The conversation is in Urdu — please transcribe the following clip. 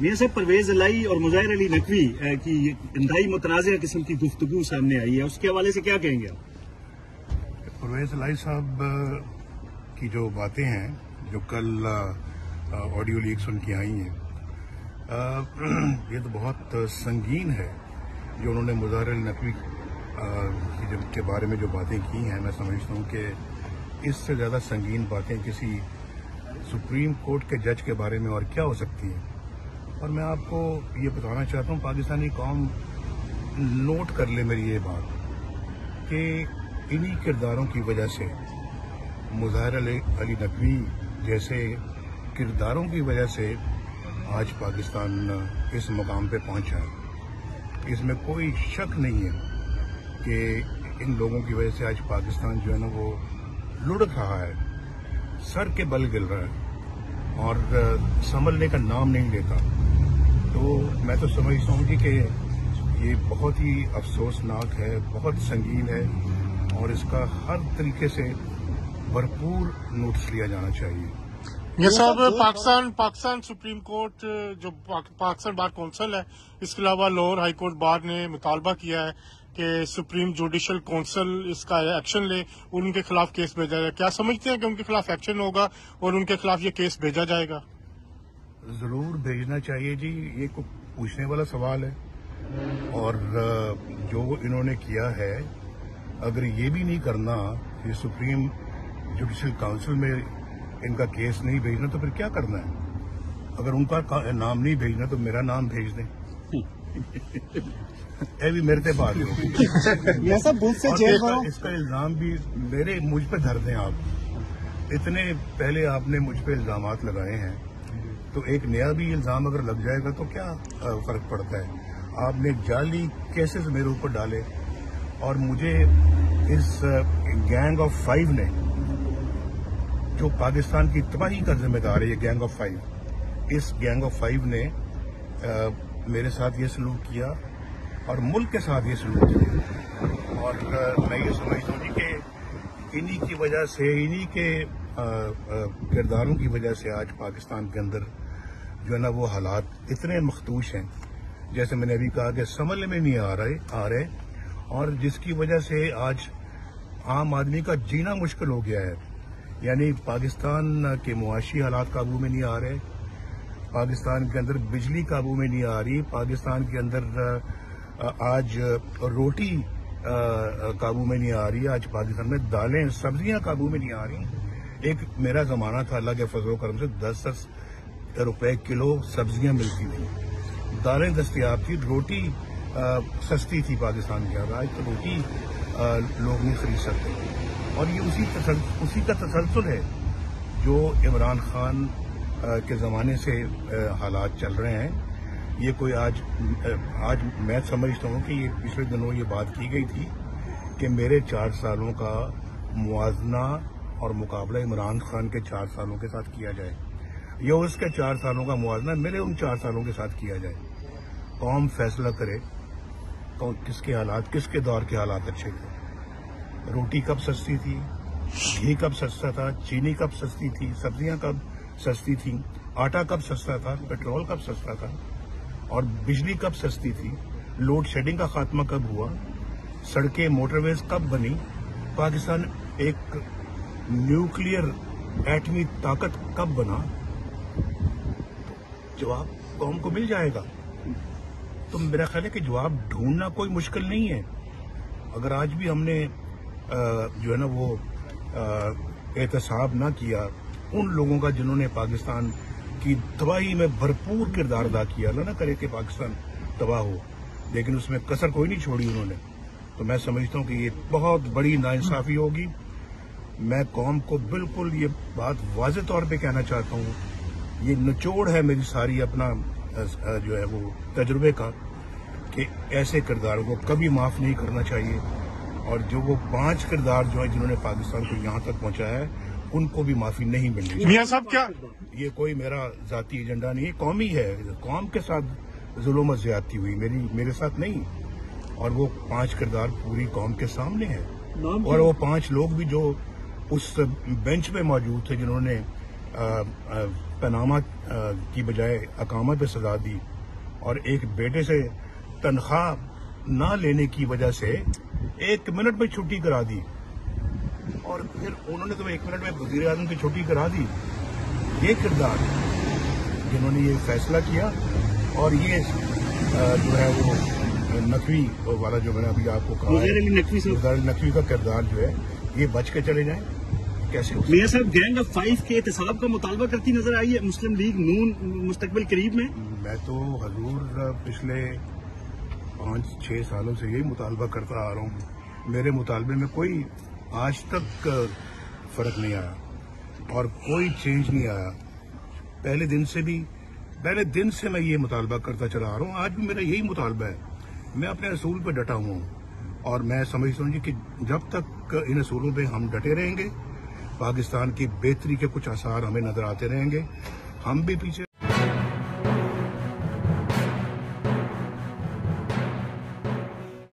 میاں صاحب، پرویز الہی اور مظاہر علی نقوی کی انتہائی متنازع قسم کی گفتگو سامنے آئی ہے، اس کے حوالے سے کیا کہیں گے آپ؟ پرویز الہی صاحب کی جو باتیں ہیں، جو کل آڈیو لیکس ان کی آئی ہیں، یہ تو بہت سنگین ہے جو انہوں نے مظاہر علی نقوی کے بارے میں جو باتیں کی ہیں. میں سمجھتا ہوں کہ اس سے زیادہ سنگین باتیں کسی سپریم کورٹ کے جج کے بارے میں اور کیا ہو سکتی ہیں. اور میں آپ کو یہ بتانا چاہتا ہوں، پاکستانی قوم نوٹ کر لے میری یہ بات کہ انہی کرداروں کی وجہ سے، مظاہر علی نقوی جیسے کرداروں کی وجہ سے آج پاکستان اس مقام پہ پہنچا ہے. اس میں کوئی شک نہیں ہے کہ ان لوگوں کی وجہ سے آج پاکستان جو ہے نا وہ لڑک رہا ہے، سر کے بل گر رہا ہے اور سنبھلنے کا نام نہیں لیتا. تو میں تو سمجھتا ہوں کہ یہ بہت ہی افسوسناک ہے، بہت سنگین ہے، اور اس کا ہر طریقے سے بھرپور نوٹس لیا جانا چاہیے. یہ صاحب، پاکستان سپریم کورٹ جو پاکستان بار کونسل ہے، اس کے علاوہ لاہور ہائی کورٹ بار نے مطالبہ کیا ہے کہ سپریم جوڈیشل کونسل اس کا ایکشن لے اور ان کے خلاف کیس بھیجا جائے. کیا سمجھتے ہیں کہ ان کے خلاف ایکشن ہوگا اور ان کے خلاف یہ کیس بھیجا جائے گا؟ ضرور بھیجنا چاہیے جی، یہ کوئی پوچھنے والا سوال ہے. اور جو انہوں نے کیا ہے، اگر یہ بھی نہیں کرنا، یہ سپریم جوڈیشل کونسل میں ان کا کیس نہیں بھیجنا، تو پھر کیا کرنا ہے؟ اگر ان کا نام نہیں بھیجنا تو میرا نام بھیج دیں. یہ بھی میرے تے بات ہوگی. اس کا الزام بھی مجھ پہ دھر دیں آپ. اتنے پہلے آپ نے مجھ پہ الزامات لگائے ہیں، تو ایک نیا بھی الزام اگر لگ جائے گا تو کیا فرق پڑتا ہے؟ آپ نے جعلی کیسز میرے اوپر ڈالے، اور مجھے اس گینگ آف 5 نے، جو پاکستان کی تباہی کا ذمہ دار ہے، یہ گینگ آف 5، اس گینگ آف 5 نے میرے ساتھ یہ سلوک کیا اور ملک کے ساتھ یہ سلوک کیا. اور میں یہ سمجھتا ہوں کہ انہی کی وجہ سے، انہی کے کرداروں کی وجہ سے آج پاکستان کے اندر جو ہے نا وہ حالات اتنے مخدوش ہیں، جیسے میں نے ابھی کہا کہ سنبھلنے میں نہیں آ رہے، اور جس کی وجہ سے آج عام آدمی کا جینا مشکل ہو گیا ہے. یعنی پاکستان کے معاشی حالات قابو میں نہیں آ رہے، پاکستان کے اندر بجلی قابو میں نہیں آ رہی، پاکستان کے اندر آج روٹی قابو میں نہیں آ رہی، آج پاکستان میں دالیں، سبزیاں قابو میں نہیں آ رہی. ایک میرا زمانہ تھا، اللہ کے فضل و کرم سے 10 روپے کلو سبزیاں ملتی تھیں، دالیں دستیاب تھی، روٹی سستی تھی پاکستان کے اندر. آج تو روٹی لوگ نہیں خرید سکتے. اور یہ اسی کا تسلسل ہے جو عمران خان کے زمانے سے حالات چل رہے ہیں. یہ کوئی آج میں سمجھتا ہوں کہ یہ پچھلے دنوں یہ بات کی گئی تھی کہ میرے 4 سالوں کا موازنہ اور مقابلہ عمران خان کے 4 سالوں کے ساتھ کیا جائے، یا اس کے 4 سالوں کا موازنہ میرے ان 4 سالوں کے ساتھ کیا جائے. قوم فیصلہ کرے کس کے حالات، کس کے دور کے حالات اچھے تھے. روٹی کب سستی تھی، گھی کب سستا تھا، چینی کب سستی تھی، سبزیاں کب سستی تھیں، آٹا کب سستا تھا، پیٹرول کب سستا تھا، اور بجلی کب سستی تھی، لوڈ شیڈنگ کا خاتمہ کب ہوا، سڑکیں موٹر ویز کب بنی، پاکستان ایک نیوکلیئر ایٹمی طاقت کب بنا. جواب قوم کو مل جائے گا. تو میرا خیال ہے کہ جواب ڈھونڈنا کوئی مشکل نہیں ہے. اگر آج بھی ہم نے جو ہے نا وہ احتساب نہ کیا ان لوگوں کا جنہوں نے پاکستان کی تباہی میں بھرپور کردار ادا کیا، اللہ نہ کرے کہ پاکستان تباہ ہو، لیکن اس میں کسر کوئی نہیں چھوڑی انہوں نے، تو میں سمجھتا ہوں کہ یہ بہت بڑی ناانصافی ہوگی. میں قوم کو بالکل یہ بات واضح طور پہ کہنا چاہتا ہوں، یہ نچوڑ ہے میری ساری اپنا جو ہے وہ تجربے کا، کہ ایسے کرداروں کو کبھی معاف نہیں کرنا چاہیے. اور جو وہ 5 کردار جو ہیں جنہوں نے پاکستان کو یہاں تک پہنچایا ہے، ان کو بھی معافی نہیں ملنی. میاں صاحب، کیا یہ کوئی میرا ذاتی ایجنڈا نہیں ہے، قومی ہے. قوم کے ساتھ ظلم و زیادتی ہوئی، میرے ساتھ نہیں. اور وہ 5 کردار پوری قوم کے سامنے ہیں. اور وہ 5 لوگ بھی جو اس بینچ پہ موجود تھے، جنہوں نے پاناما کی بجائے اقامت پہ سزا دی اور ایک بیٹے سے تنخواہ نہ لینے کی وجہ سے 1 منٹ میں چھٹی کرا دی، اور پھر انہوں نے تو 1 منٹ میں وزیر اعظم کی چھٹی کرا دی. یہ کردار جنہوں نے یہ فیصلہ کیا، اور یہ جو ہے وہ نقوی والا جو میں نے ابھی آپ کو کہا ہے، نقوی کا کردار جو ہے یہ بچ کے چلے جائیں. کیسے میاں صاحب گینگ آف 5 کے احتساب کا مطالبہ کرتی نظر آئی ہے مسلم لیگ نون مستقبل قریب میں؟ میں تو حضور پچھلے 5-6 سالوں سے یہی مطالبہ کرتا آ رہا ہوں. میرے مطالبے میں کوئی آج تک فرق نہیں آیا اور کوئی چینج نہیں آیا. پہلے دن سے میں یہ مطالبہ کرتا چلا آ رہا ہوں. آج بھی میرا یہی مطالبہ ہے. میں اپنے اصول پہ ڈٹا ہوں اور میں سمجھتا ہوں کہ جب تک ان اصولوں پہ ہم ڈٹے رہیں گے، پاکستان کی بہتری کے کچھ آثار ہمیں نظر آتے رہیں گے. ہم بھی پیچھے